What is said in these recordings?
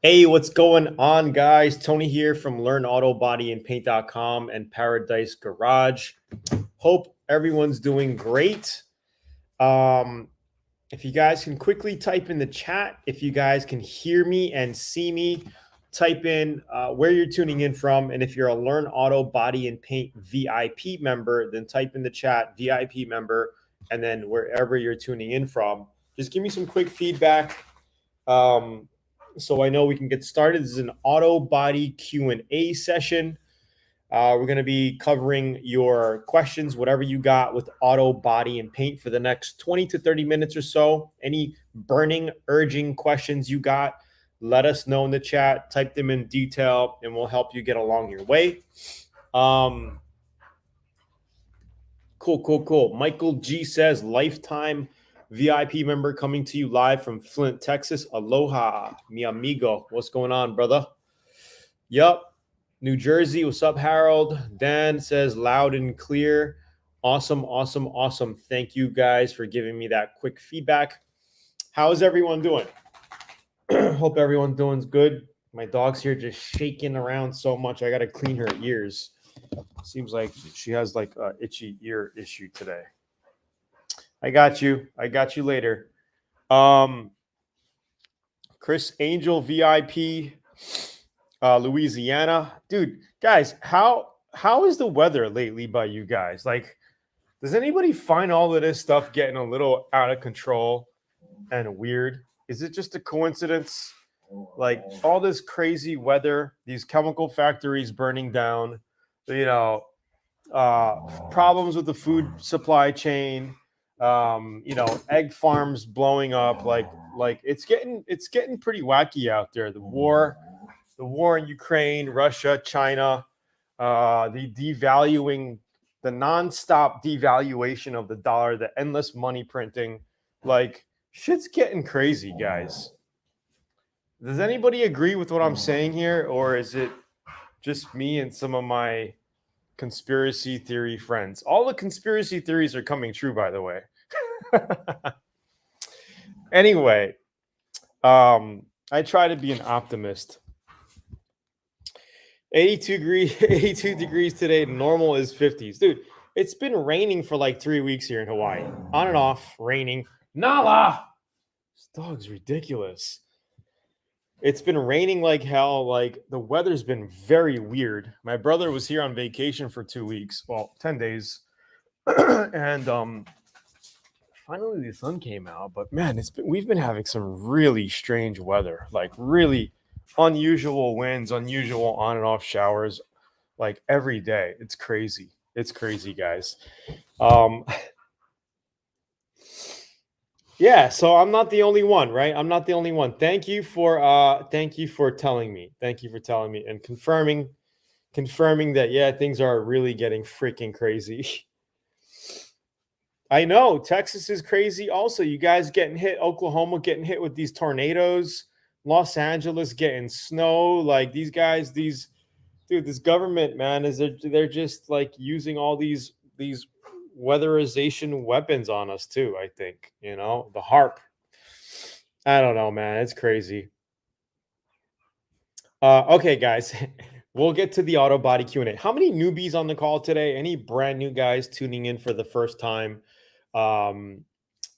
Hey, what's going on, guys? Tony here from LearnAutoBodyAndPaint.com and Paradise Garage. Hope everyone's doing great. If you guys can quickly type in the chat, if you guys can hear me and see me, type in where you're tuning in from. And if you're a Learn Auto Body and Paint VIP member, then type in the chat VIP member, and then wherever you're tuning in from, just give me some quick feedback. So I know we can get started. This is an auto body Q&A session. We're going to be covering your questions, whatever you got with auto body and paint for the next 20 to 30 minutes or so. Any burning, urging questions you got, let us know in the chat. Type them in detail, and we'll help you get along your way. Cool. Michael G says, lifetime VIP member coming to you live from Flint, Texas. Aloha, mi amigo. What's going on, brother? Yup. New Jersey. What's up, Harold? Dan says, loud and clear. Awesome. Thank you guys for giving me that quick feedback. How is everyone doing? Hope everyone's doing good. My dog's here just shaking around so much. I got to clean her ears. Seems like she has like an itchy ear issue today. I got you later. Chris Angel VIP, Louisiana. Dude, guys, how is the weather lately by you guys? Like, does anybody find all of this stuff getting a little out of control and weird? Is it just a coincidence? Like all this crazy weather, these chemical factories burning down, problems with the food supply chain, egg farms blowing up. Like it's getting pretty wacky out there. The war in Ukraine, Russia, China, the nonstop devaluation of the dollar, the endless money printing. Like shit's getting crazy, guys. Does anybody agree with what I'm saying here, or is it just me and some of my conspiracy theory friends? All the conspiracy theories are coming true, by the way. Anyway, I try to be an optimist. 82 degrees today. Normal is 50s. Dude, it's been raining for like 3 weeks here in Hawaii. On and off, raining. Nala! This dog's ridiculous. It's been raining like hell. Like the weather's been very weird. My brother was here on vacation for 2 weeks. Well, 10 days. And finally the sun came out. But man, we've been having some really strange weather. Like really unusual winds, unusual on and off showers, like every day. It's crazy, guys. Yeah, so I'm not the only one, right? I'm not the only one. Thank you for telling me. Thank you for telling me and confirming that, yeah, things are really getting freaking crazy. I know Texas is crazy also. You guys getting hit, Oklahoma getting hit with these tornadoes, Los Angeles getting snow. Like these guys, this government, man, they're just like using all these weatherization weapons on us too. I think, the HARP. I don't know, man. It's crazy. Okay, guys, we'll get to the auto body Q&A. How many newbies on the call today? Any brand new guys tuning in for the first time?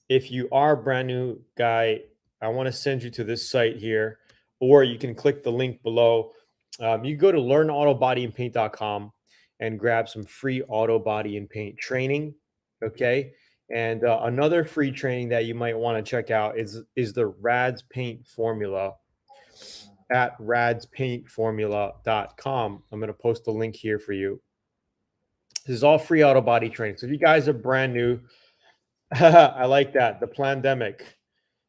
If you are a brand new guy, I want to send you to this site here, or you can click the link below. You go to learnautobodyandpaint.com and grab some free auto body and paint training. Okay. And another free training that you might want to check out is the RADS paint formula at radspaintformula.com. I'm going to post a link here for you. This is all free auto body training. So if you guys are brand new, I like that. The pandemic.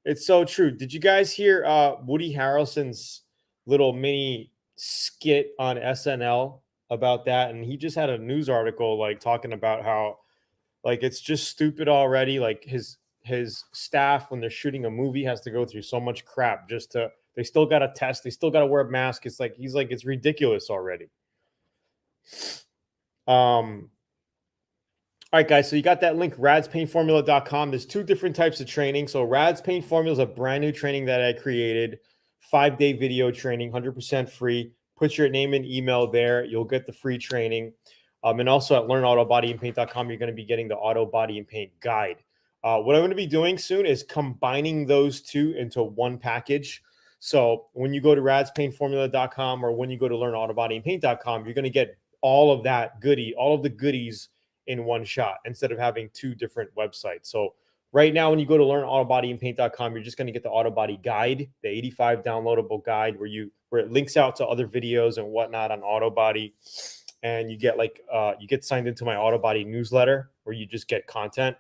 It's so true. Did you guys hear Woody Harrelson's little mini skit on SNL about that? And he just had a news article like talking about how like it's just stupid already. Like his staff, when they're shooting a movie, has to go through so much crap just to, they still got to test, they still got to wear a mask. It's like he's like, it's ridiculous already. All right, guys, so you got that link, radspaintformula.com. There's two different types of training. So Rads Paint Formula is a brand new training that I created 5-day video training, 100% free. Put your name and email there. You'll get the free training. And also at learnautobodyandpaint.com, you're going to be getting the Auto Body and Paint guide. What I'm going to be doing soon is combining those two into one package. So when you go to radspaintformula.com or when you go to learnautobodyandpaint.com, you're going to get all of the goodies in one shot instead of having two different websites. So right now, when you go to learnautobodyandpaint.com, you're just going to get the Autobody guide, the 85 downloadable guide where it links out to other videos and whatnot on Autobody. And you get you get signed into my Autobody newsletter where you just get content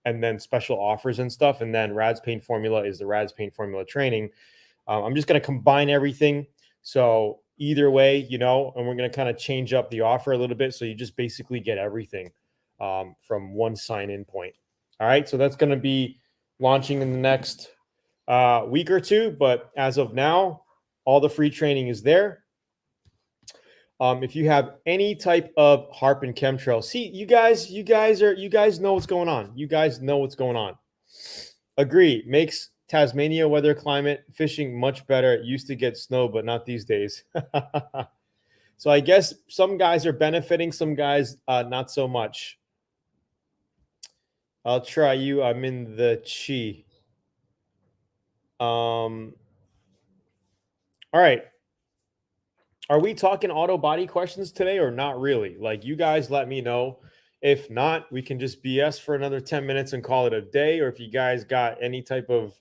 and then special offers and stuff. And then Rad's Paint Formula is the Rad's Paint Formula training. I'm just going to combine everything. So either way, and we're going to kind of change up the offer a little bit. So you just basically get everything from one sign-in point. All right. So that's going to be launching in the next week or two. But as of now, all the free training is there. If you have any type of harp and chemtrail, see, you guys know what's going on. You guys know what's going on. Agree. Makes Tasmania weather climate fishing much better. It used to get snow, but not these days. So I guess some guys are benefiting, some guys not so much. I'll try you. I'm in the chi. All right. Are we talking auto body questions today or not really? Like, you guys let me know. If not, we can just BS for another 10 minutes and call it a day. Or if you guys got any type of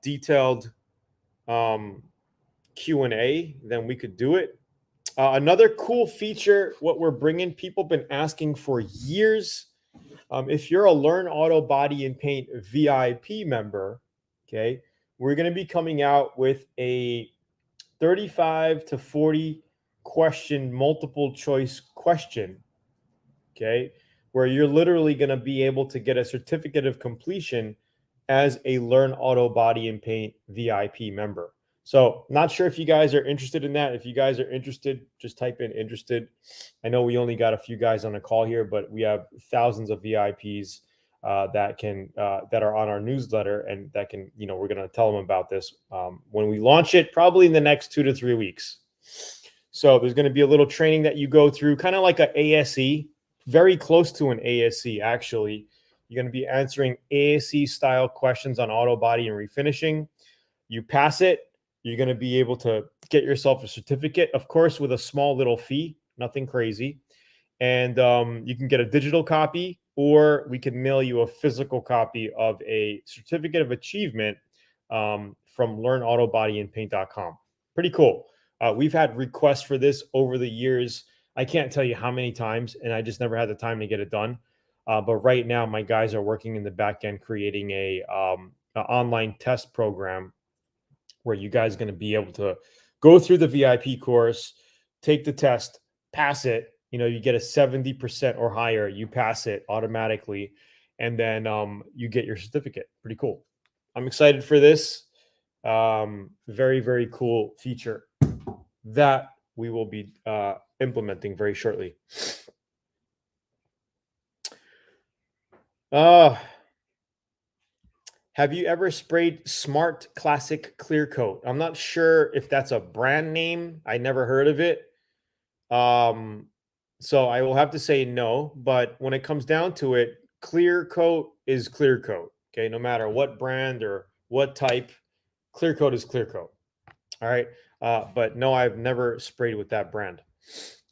detailed Q&A, then we could do it. Another cool feature, what we're bringing, people been asking for years. If you're a Learn Auto Body and Paint VIP member, okay, we're going to be coming out with a 35 to 40 question, multiple choice question, okay, where you're literally going to be able to get a certificate of completion as a Learn Auto Body and Paint VIP member. So not sure if you guys are interested in that. If you guys are interested, just type in interested. I know we only got a few guys on the call here, but we have thousands of VIPs that are on our newsletter and that can, we're going to tell them about this when we launch it, probably in the next 2 to 3 weeks. So there's going to be a little training that you go through, kind of like an ASE, very close to an ASE, actually. You're going to be answering ASE style questions on auto body and refinishing. You pass it, you're going to be able to get yourself a certificate, of course, with a small little fee, nothing crazy. And you can get a digital copy, or we can mail you a physical copy of a certificate of achievement from learnautobodyandpaint.com. Pretty cool. We've had requests for this over the years. I can't tell you how many times, and I just never had the time to get it done. But right now, my guys are working in the back end creating an online test program where you guys are going to be able to go through the VIP course, take the test, pass it. You get a 70% or higher, you pass it automatically, and then you get your certificate. Pretty cool. I'm excited for this. Very, very cool feature that we will be implementing very shortly. Have you ever sprayed Smart Classic Clear Coat? I'm not sure if that's a brand name. I never heard of it. So I will have to say no, but when it comes down to it, clear coat is clear coat. Okay. No matter what brand or what type, clear coat is clear coat. All right. But no, I've never sprayed with that brand.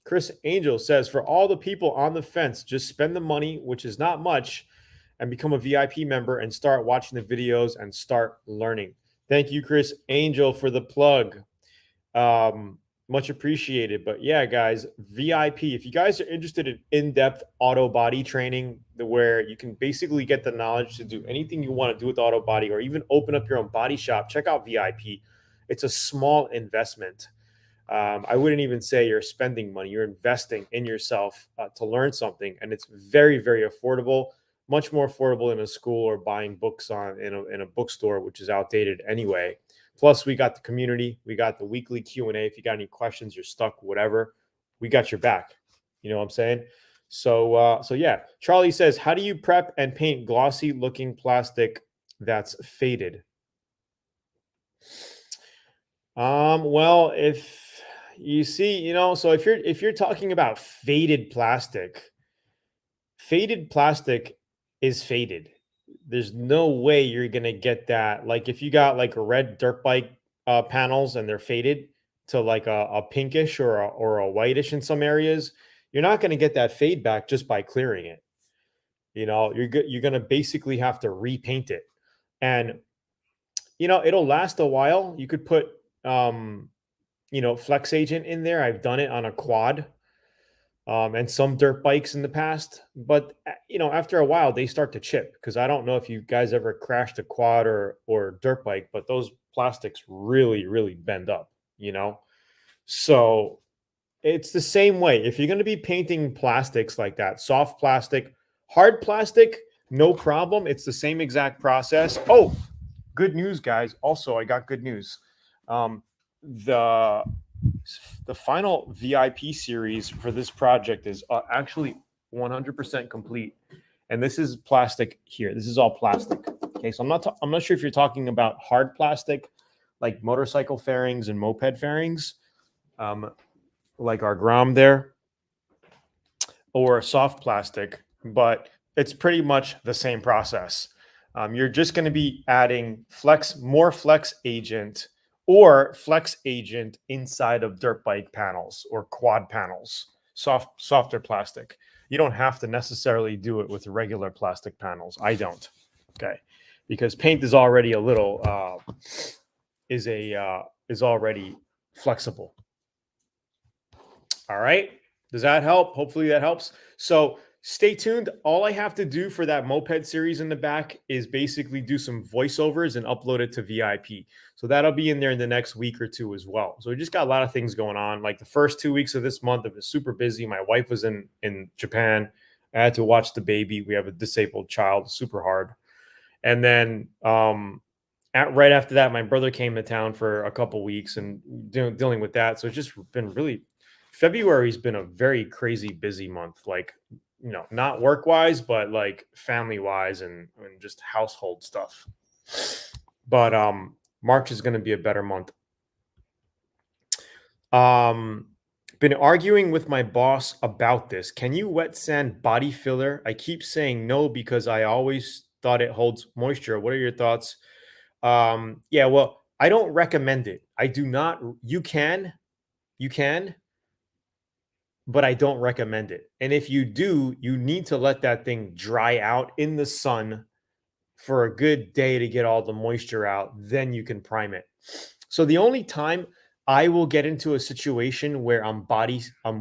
Chris Angel says, for all the people on the fence, just spend the money, which is not much, and become a VIP member and start watching the videos and start learning. Thank you, Chris Angel, for the plug. Much appreciated. But yeah, guys, VIP, if you guys are interested in in-depth auto body training where you can basically get the knowledge to do anything you want to do with auto body or even open up your own body shop, check out VIP. It's a small investment. I wouldn't even say you're spending money. You're investing in yourself to learn something. And it's very, very affordable, much more affordable in a school or buying books in a bookstore, which is outdated anyway. Plus, we got the community. We got the weekly Q&A. If you got any questions, you're stuck, whatever, we got your back. You know what I'm saying? So yeah. Charlie says, how do you prep and paint glossy looking plastic that's faded? Well, if you see, so if you're talking about faded plastic is faded. There's no way you're gonna get that. Like if you got like a red dirt bike panels and they're faded to like a pinkish or a whitish in some areas, you're not gonna get that fade back just by clearing it. You're gonna basically have to repaint it, and it'll last a while. You could put flex agent in there. I've done it on a quad and some dirt bikes in the past. But after a while, they start to chip because I don't know if you guys ever crashed a quad or dirt bike, but those plastics really, really bend up. So it's the same way. If you're going to be painting plastics like that, soft plastic, hard plastic, no problem. It's the same exact process. Oh, good news, guys. Also, I got good news. The the final VIP series for this project is actually 100% complete, and this is plastic here. This is all plastic. Okay, so I'm not sure if you're talking about hard plastic, like motorcycle fairings and moped fairings, like our Grom there, or soft plastic, but it's pretty much the same process. You're just going to be adding more flex agent or flex agent inside of dirt bike panels or quad panels, softer plastic. You don't have to necessarily do it with regular plastic panels. I don't. Okay, because paint is already a little is already flexible. All right. Does that help? Hopefully that helps. So stay tuned. All I have to do for that moped series in the back is basically do some voiceovers and upload it to VIP. So that'll be in there in the next week or two as well. So we just got a lot of things going on. Like the first 2 weeks of this month, it was super busy. My wife was in Japan. I had to watch the baby. We have a disabled child, super hard. And then right after that, my brother came to town for a couple weeks and dealing with that. So it's just been really February's been a very crazy busy month, like, not work wise, but like family wise and just household stuff. But March is going to be a better month. Been arguing with my boss about this. Can you wet sand body filler? I keep saying no because I always thought it holds moisture. What are your thoughts? Yeah, well, I don't recommend it. I do not. You can, but I don't recommend it. And if you do, you need to let that thing dry out in the sun for a good day to get all the moisture out. Then you can prime it. So the only time I will get into a situation where I'm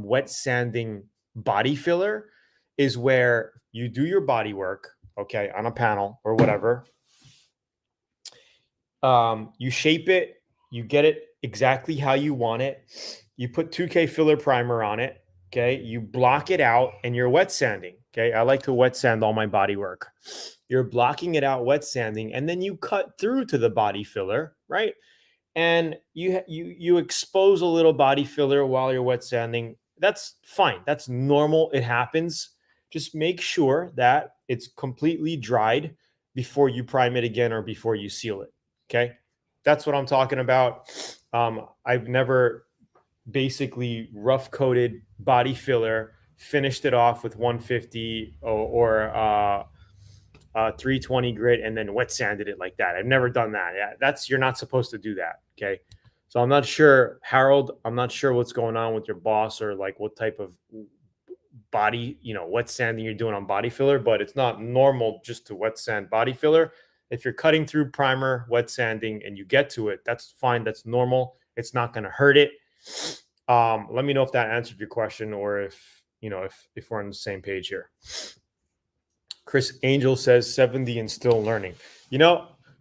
wet sanding body filler is where you do your body work, okay, on a panel or whatever. You shape it, you get it exactly how you want it. You put 2K filler primer on it. Okay. You block it out and you're wet sanding. Okay. I like to wet sand all my body work. You're blocking it out, wet sanding, and then you cut through to the body filler, right? And you expose a little body filler while you're wet sanding. That's fine. That's normal. It happens. Just make sure that it's completely dried before you prime it again or before you seal it. Okay. That's what I'm talking about. I've never basically rough coated body filler, finished it off with 150 or 320 grit, and then wet sanded it like that. I've never done that. Yeah, you're not supposed to do that. Okay. So I'm not sure, Harold. I'm not sure what's going on with your boss or like what type of body, wet sanding you're doing on body filler, but it's not normal just to wet sand body filler. If you're cutting through primer, wet sanding, and you get to it, that's fine. That's normal. It's not going to hurt it. Let me know if that answered your question or if we're on the same page here. Chris Angel says 70 and still learning.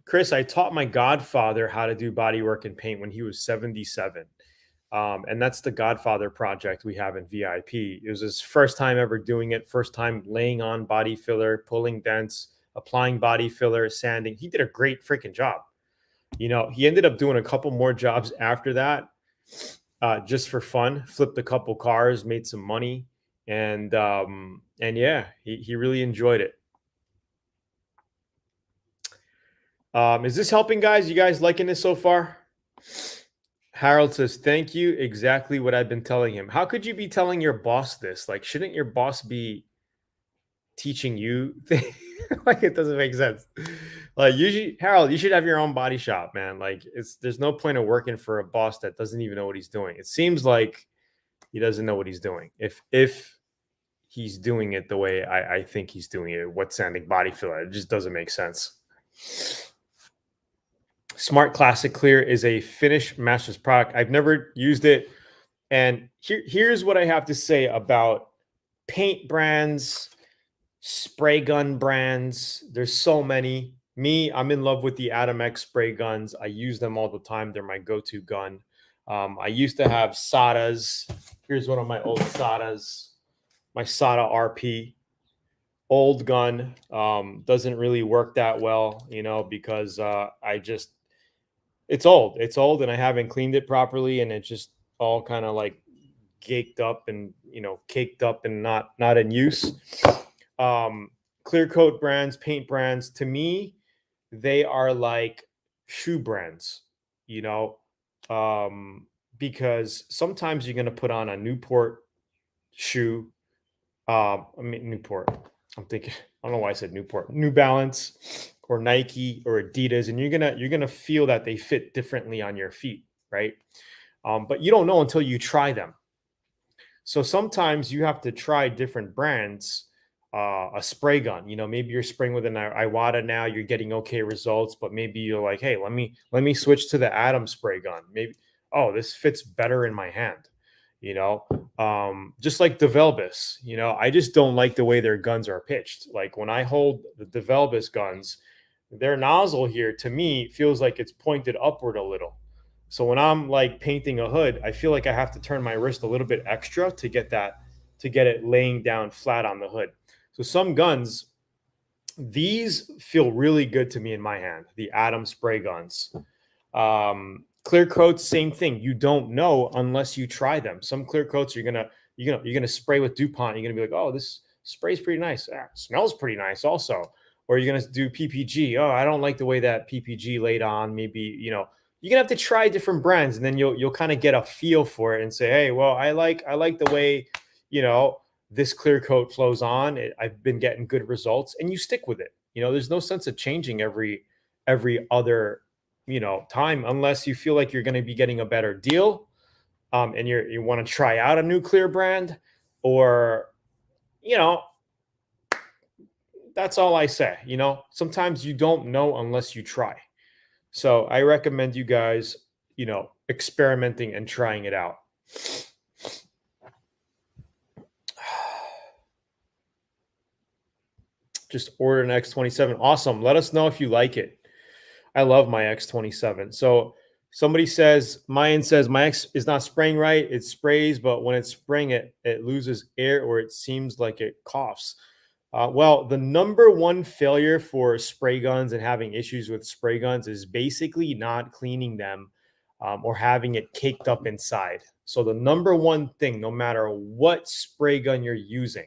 Chris, I taught my godfather how to do body work and paint when he was 77. And that's the Godfather project we have in VIP. It was his first time ever doing it, first time laying on body filler, pulling dents, applying body filler, sanding. He did a great freaking job. He ended up doing a couple more jobs after that, just for fun, flipped a couple cars, made some money. And yeah, he really enjoyed it. Is this helping, guys? You guys liking this so far? Harold says, thank you. Exactly what I've been telling him. How could you be telling your boss this? Like, shouldn't your boss be teaching you things? Like, it doesn't make sense. Like, usually, Harold, you should have your own body shop, man. Like, there's no point of working for a boss that doesn't even know what he's doing. It seems like he doesn't know what he's doing. If he's doing it the way I think he's doing it, wet sanding body filler, it just doesn't make sense. Smart Classic Clear is a Finnish master's product. I've never used it. And here's what I have to say about paint brands, spray gun brands. There's so many. Me, I'm in love with the Atom X spray guns. I use them all the time. They're my go-to gun. I used to have Sada's. Here's one of my old Sada's, my Sada RP. Old gun. Doesn't really work that well, because it's old and I haven't cleaned it properly, and it just all kind of like caked up and caked up and not in use. Clear coat brands, paint brands, to me, they are like shoe brands, because sometimes you're going to put on a Newport shoe. Newport. I'm thinking, I don't know why I said Newport. New Balance or Nike or Adidas, and you're gonna feel that they fit differently on your feet, right? But you don't know until you try them. So sometimes you have to try different brands. A spray gun, maybe you're spraying with an Iwata now, you're getting okay results, but maybe you're like, hey, let me switch to the Atom spray gun. Maybe, oh, this fits better in my hand. Just like DeVelbis, I just don't like the way their guns are pitched. Like when I hold the DeVelbis guns, their nozzle here to me feels like it's pointed upward a little. So when I'm like painting a hood, I feel like I have to turn my wrist a little bit extra to get it laying down flat on the hood. So some guns, these feel really good to me in my hand, the Atom spray guns. Clear coats, same thing. You don't know unless you try them. Some clear coats you're gonna spray with DuPont. You're gonna be like, oh, this spray's pretty nice. Smells pretty nice also. Or you're gonna do PPG. Oh, I don't like the way that PPG laid on. Maybe you're gonna have to try different brands, and then you'll kind of get a feel for it and say, hey, well, I like the way this clear coat flows on. I've been getting good results, and you stick with it. There's no sense of changing every other time, unless you feel like you're going to be getting a better deal, and you want to try out a new clear brand, or that's all I say. Sometimes you don't know unless you try. So I recommend you guys experimenting and trying it out. Just order an X27. Awesome. Let us know if you like it. I love my X27. So somebody says, Mayan says, my X is not spraying right. It sprays, but when it's spraying, it loses air, or it seems like it coughs. Well, the number one failure for spray guns and having issues with spray guns is basically not cleaning them, or having it caked up inside. So the number one thing, no matter what spray gun you're using,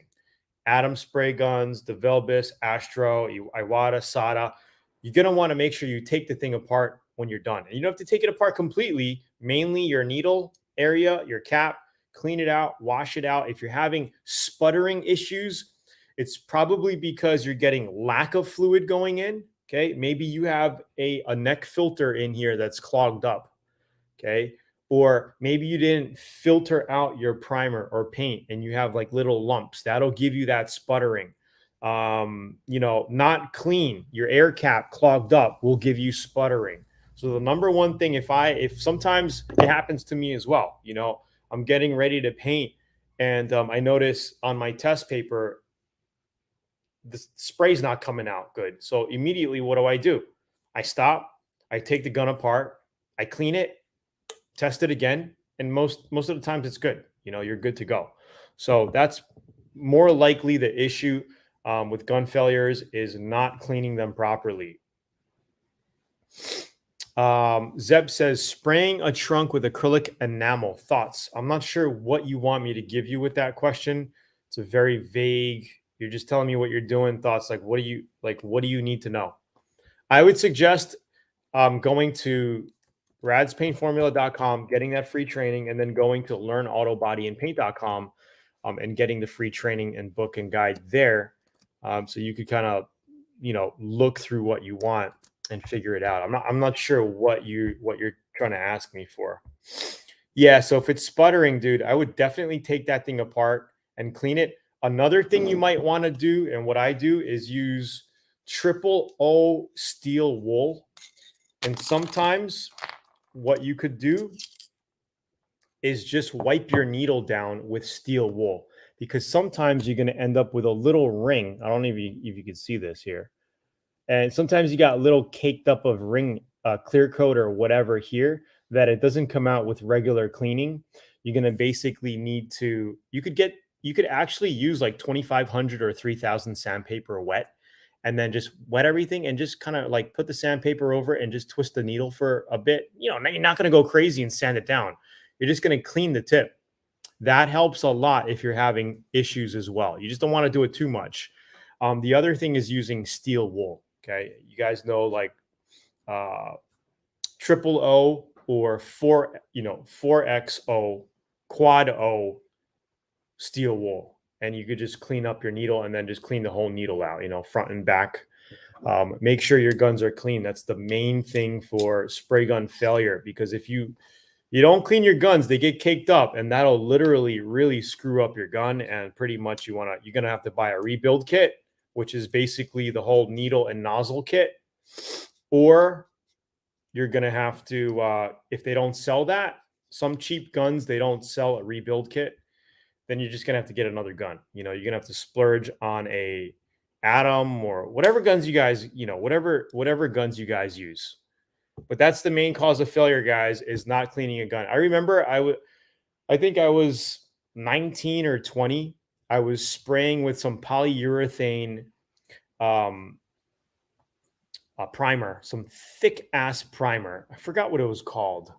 Atom spray guns, DeVelbis, Astro, Iwata, Sada, you're going to want to make sure you take the thing apart when you're done. And you don't have to take it apart completely, mainly your needle area, your cap, clean it out, wash it out. If you're having sputtering issues, it's probably because you're getting lack of fluid going in. Okay. Maybe you have a neck filter in here that's clogged up. Okay. Or maybe you didn't filter out your primer or paint and you have like little lumps. That'll give you that sputtering. Not clean, your air cap clogged up will give you sputtering. So the number one thing, if sometimes it happens to me as well, I'm getting ready to paint and I notice on my test paper, the spray's not coming out good. So immediately, what do? I stop, I take the gun apart, I clean it, test it again, and most of the times it's good. You're good to go. So that's more likely the issue with gun failures is not cleaning them properly. Zeb says, spraying a trunk with acrylic enamel. Thoughts? I'm not sure what you want me to give you with that question. It's a very vague. You're just telling me what you're doing. Thoughts like what do you need to know? I would suggest going to radspaintformula.com, getting that free training, and then going to learnautobodyandpaint.com and getting the free training and book and guide there. So you could kind of, look through what you want and figure it out. I'm not sure what you're trying to ask me for. Yeah, so if it's sputtering, dude, I would definitely take that thing apart and clean it. Another thing you might want to do, and what I do, is use triple O steel wool. And sometimes what you could do is just wipe your needle down with steel wool, because sometimes you're going to end up with a little ring. I don't know if you can see this here. And sometimes you got a little caked up of ring, clear coat or whatever here, that it doesn't come out with regular cleaning. You're going to basically need to, you could actually use like 2,500 or 3,000 sandpaper wet, and then just wet everything and just kind of like put the sandpaper over and just twist the needle for a bit. You're not going to go crazy and sand it down. You're just going to clean the tip. That helps a lot if you're having issues as well. You just don't want to do it too much. The other thing is using steel wool. Okay. You guys know, like triple O or 4XO, quad O steel wool. And you could just clean up your needle and then just clean the whole needle out, front and back. Make sure your guns are clean. That's the main thing for spray gun failure, because if you don't clean your guns, they get caked up, and that'll literally really screw up your gun. And pretty much you're going to have to buy a rebuild kit, which is basically the whole needle and nozzle kit. Or you're going to have to, if they don't sell that, some cheap guns, they don't sell a rebuild kit, then you're just going to have to get another gun. You're going to have to splurge on a Atom or whatever guns you guys, whatever guns you guys use. But that's the main cause of failure, guys, is not cleaning a gun. I remember I think I was 19 or 20. I was spraying with some polyurethane primer, some thick ass primer. I forgot what it was called.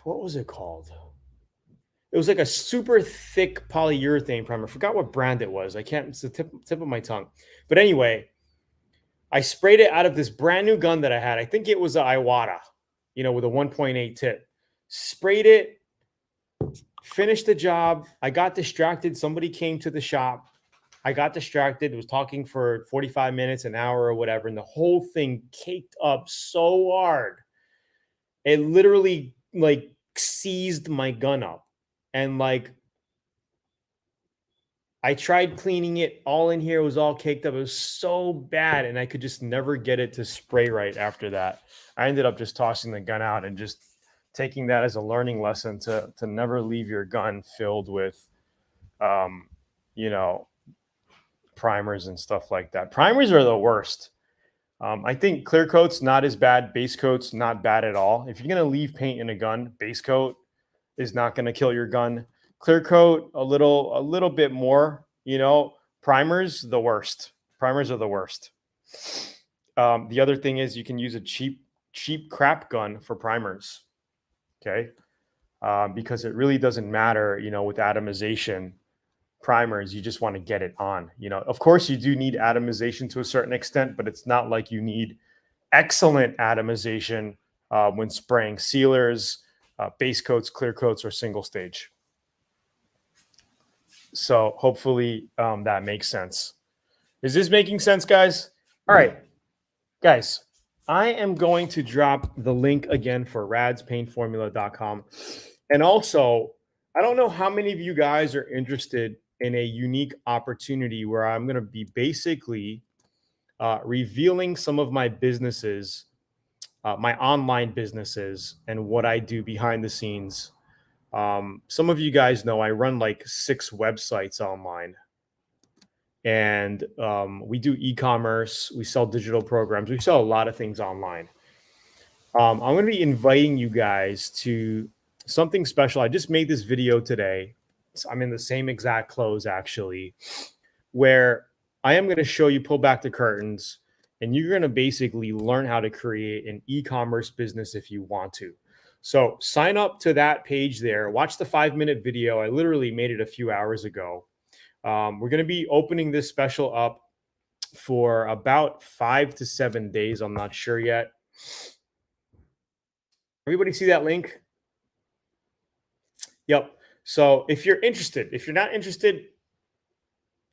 What was it called? It was like a super thick polyurethane primer. I forgot what brand it was. It's the tip of my tongue. But anyway, I sprayed it out of this brand new gun that I had. I think it was an Iwata, with a 1.8 tip. Sprayed it, finished the job. I got distracted. Somebody came to the shop. I got distracted, was talking for 45 minutes, an hour or whatever, and the whole thing caked up so hard. It literally like seized my gun up. And like, I tried cleaning it all in here. It was all caked up. It was so bad. And I could just never get it to spray right after that. I ended up just tossing the gun out and just taking that as a learning lesson to never leave your gun filled with, primers and stuff like that. Primers are the worst. I think clear coat's not as bad. Base coat's not bad at all. If you're going to leave paint in a gun, base coat is not going to kill your gun. Clear coat, a little bit more, primers, the worst. Primers are the worst. The other thing is you can use a cheap crap gun for primers. Okay. Because it really doesn't matter, with atomization primers, you just want to get it on. Of course you do need atomization to a certain extent, but it's not like you need excellent atomization when spraying sealers, base coats, clear coats, or single stage. So hopefully that makes sense. Is this making sense, guys? All right, guys, I am going to drop the link again for radspaintformula.com. And also, I don't know how many of you guys are interested in a unique opportunity where I'm going to be basically revealing some of my businesses, my online businesses, and what I do behind the scenes. Some of you guys know I run like 6 websites online, and we do e-commerce. We sell digital programs. We sell a lot of things online. I'm going to be inviting you guys to something special. I just made this video today. I'm in the same exact clothes, actually, where I am going to show you, pull back the curtains, and you're going to basically learn how to create an e-commerce business if you want to. So sign up to that page there. Watch the 5-minute video. I literally made it a few hours ago. We're going to be opening this special up for about 5 to 7 days. I'm not sure yet. Everybody see that link? Yep. So if you're interested, if you're not interested,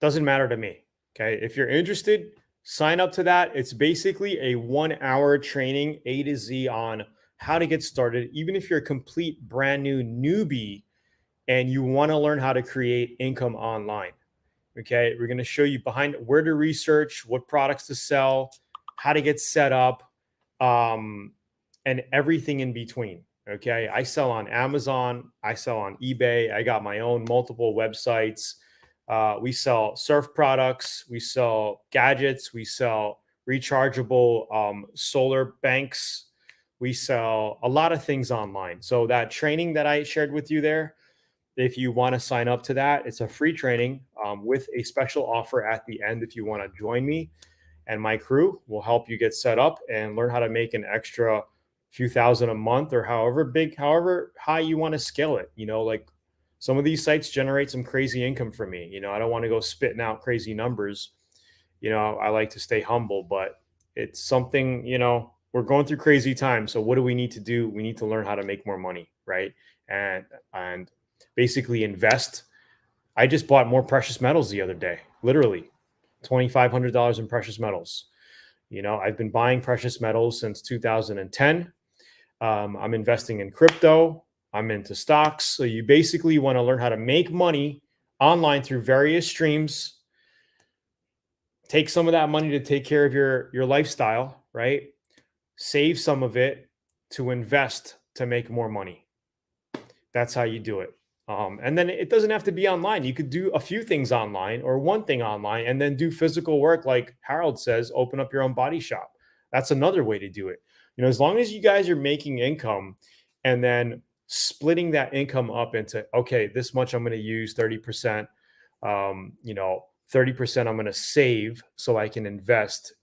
doesn't matter to me. Okay. If you're interested, sign up to that. It's basically a 1 hour training A to Z on how to get started. Even if you're a complete brand new newbie and you want to learn how to create income online. Okay. We're going to show you behind where to research, what products to sell, how to get set up, and everything in between. Okay. I sell on Amazon. I sell on eBay. I got my own multiple websites. We sell surf products. We sell gadgets. We sell rechargeable solar banks. We sell a lot of things online. So that training that I shared with you there, if you want to sign up to that, it's a free training with a special offer at the end. If you want to join me and my crew, will help you get set up and learn how to make an extra few thousand a month, or however big, however high you want to scale it. Like some of these sites generate some crazy income for me. I don't want to go spitting out crazy numbers. I like to stay humble, but it's something, we're going through crazy times. So what do we need to do? We need to learn how to make more money, right? And basically invest. I just bought more precious metals the other day, literally $2,500 in precious metals. I've been buying precious metals since 2010. I'm investing in crypto. I'm into stocks. So you basically want to learn how to make money online through various streams. Take some of that money to take care of your lifestyle, right? Save some of it to invest to make more money. That's how you do it. And then it doesn't have to be online. You could do a few things online or one thing online and then do physical work. Like Harold says, open up your own body shop. That's another way to do it. As long as you guys are making income and then splitting that income up into, okay, this much I'm going to use 30%, 30% I'm going to save so I can invest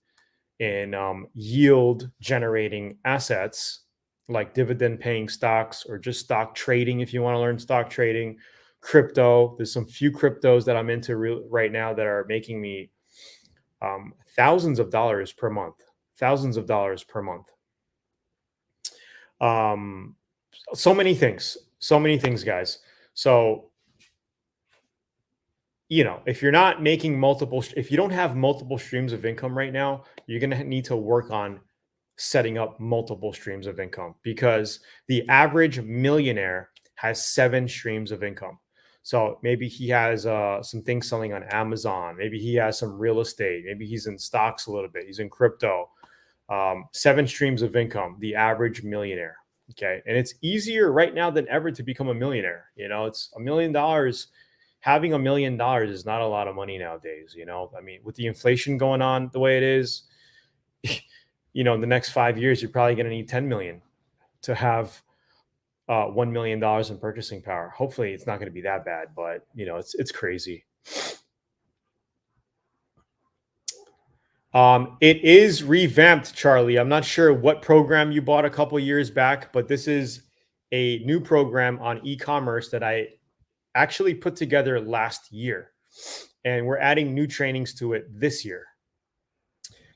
in yield generating assets like dividend paying stocks or just stock trading. If you want to learn stock trading, crypto, there's some few cryptos that I'm into right now that are making me thousands of dollars per month. So many things, guys. So, if you're not making if you don't have multiple streams of income right now, you're going to need to work on setting up multiple streams of income, because the average millionaire has 7 streams of income. So maybe he has some things selling on Amazon. Maybe he has some real estate. Maybe he's in stocks a little bit. He's in crypto. 7 streams of income, the average millionaire. Okay. And it's easier right now than ever to become a millionaire. It's $1 million. Having $1 million is not a lot of money nowadays. I mean, with the inflation going on the way it is, in the next 5 years, you're probably going to need 10 million to have $1 million in purchasing power. Hopefully it's not going to be that bad, but it's crazy. It is revamped, Charlie. I'm not sure what program you bought a couple years back, but this is a new program on e-commerce that I actually put together last year, and we're adding new trainings to it this year.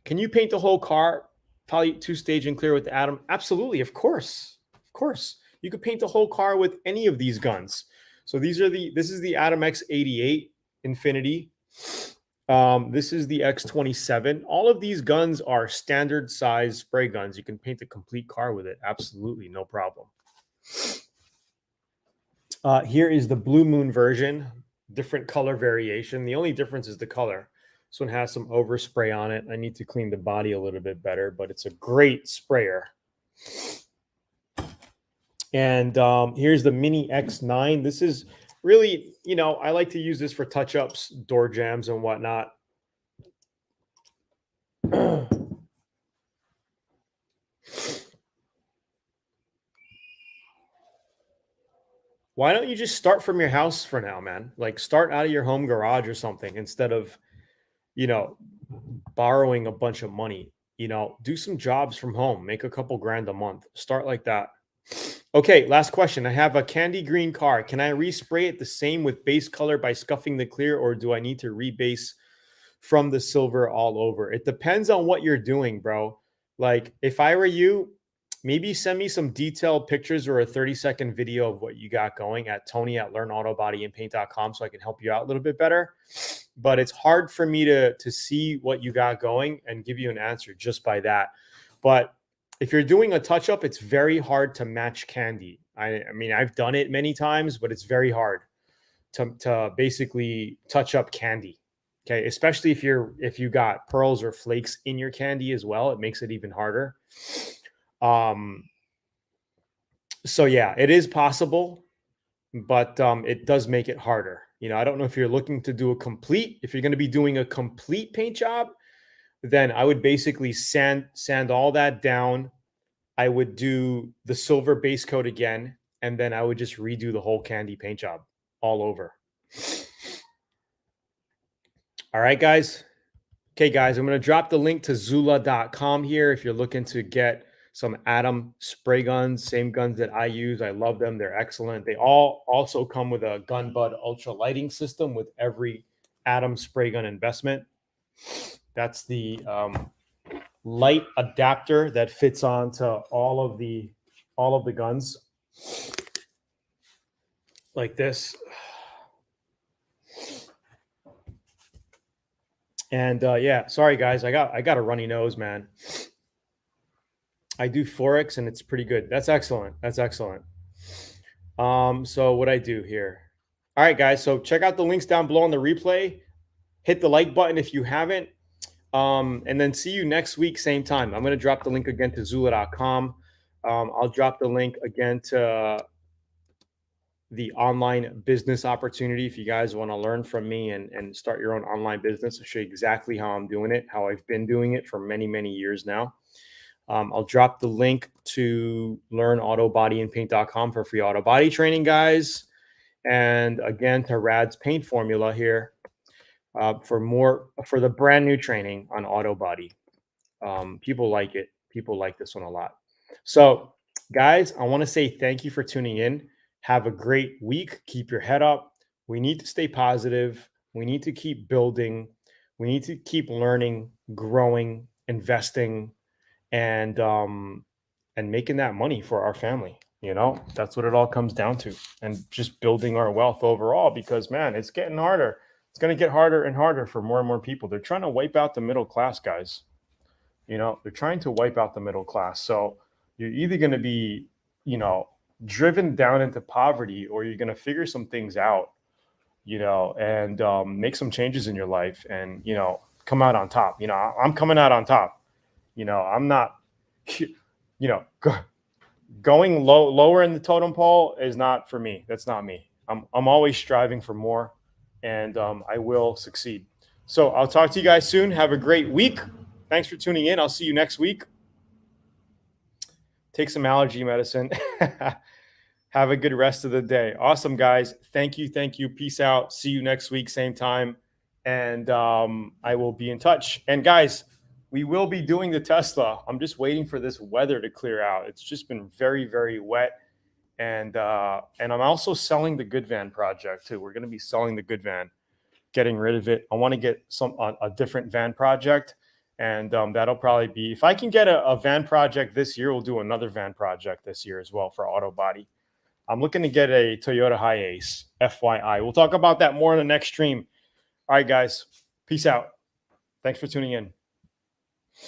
Can you paint the whole car poly 2-stage and clear with the Atom? Absolutely, of course. You could paint the whole car with any of these guns. So this is the Atom X88 Infinity. This is the X27. All of these guns are standard size spray guns. You can paint a complete car with it. Absolutely, no problem. Here is the Blue Moon version, different color variation. The only difference is the color. This one has some overspray on it. I need to clean the body a little bit better, but it's a great sprayer. And here's the Mini X9. This is really, I like to use this for touch-ups, door jams, and whatnot. Why don't you just start from your house for now, man? Like start out of your home garage or something instead of, borrowing a bunch of money. Do some jobs from home, make a couple grand a month. Start like that. Okay, last question. I have a candy green car. Can I respray it the same with base color by scuffing the clear, or do I need to rebase from the silver all over. It depends on what you're doing, bro. Like if I were you, maybe send me some detailed pictures or a 30-second video of what you got going at Tony@learnautobodyandpaint.com so I can help you out a little bit better. But it's hard for me to see what you got going and give you an answer just by that. But if you're doing a touch-up, it's very hard to match candy. I mean, I've done it many times, but it's very hard to basically touch up candy. Okay, especially if you got pearls or flakes in your candy as well, it makes it even harder. So yeah, it is possible, but it does make it harder. You know, I don't know if you're looking to do if you're going to be doing a complete paint job, then I would basically sand all that down. I would do the silver base coat again, and then I would just redo the whole candy paint job all over. All right, guys. Okay, guys, I'm going to drop the link to Zula.com here if you're looking to get some Atom spray guns, same guns that I use. I love them. They're excellent. They all also come with a gun bud ultra lighting system with every Atom spray gun investment. That's the light adapter that fits onto all of the guns like this. And yeah, sorry guys, I got a runny nose, man. I do Forex and it's pretty good. That's excellent. That's excellent. So what I do here. All right, guys. So check out the links down below on the replay. Hit the like button if you haven't. And then see you next week, same time. I'm going to drop the link again to Zula.com. I'll drop the link again to the online business opportunity if you guys want to learn from me and start your own online business. I'll show you exactly how I'm doing it, how I've been doing it for many, many years now. I'll drop the link to learnautobodyandpaint.com for free auto body training, guys. And again, to Rad's paint formula here for the brand new training on auto body. People like it. People like this one a lot. So guys, I want to say thank you for tuning in. Have a great week. Keep your head up. We need to stay positive. We need to keep building. We need to keep learning, growing, investing, and making that money for our family. You know, that's what it all comes down to. And just building our wealth overall, because man, it's getting harder. It's going to get harder and harder for more and more people. They're trying to wipe out the middle class, guys. You know, they're trying to wipe out the middle class. So you're either going to be, you know, driven down into poverty, or you're going to figure some things out, you know, and make some changes in your life and, you know, come out on top. You know, I'm coming out on top. You know, I'm not, you know, going lower in the totem pole is not for me. That's not me. I'm always striving for more, and I will succeed. So I'll talk to you guys soon. Have a great week. Thanks for tuning in. I'll see you next week. Take some allergy medicine. Have a good rest of the day. Awesome, guys. Thank you. Thank you. Peace out. See you next week, same time. And I will be in touch. And guys, we will be doing the Tesla. I'm just waiting for this weather to clear out. It's just been very, very wet. And I'm also selling the Good Van project too. We're going to be selling the Good Van, getting rid of it. I want to get a different van project. And that'll probably be, if I can get a van project this year, we'll do another van project this year as well for auto body. I'm looking to get a Toyota Hiace, FYI. We'll talk about that more in the next stream. All right, guys. Peace out. Thanks for tuning in.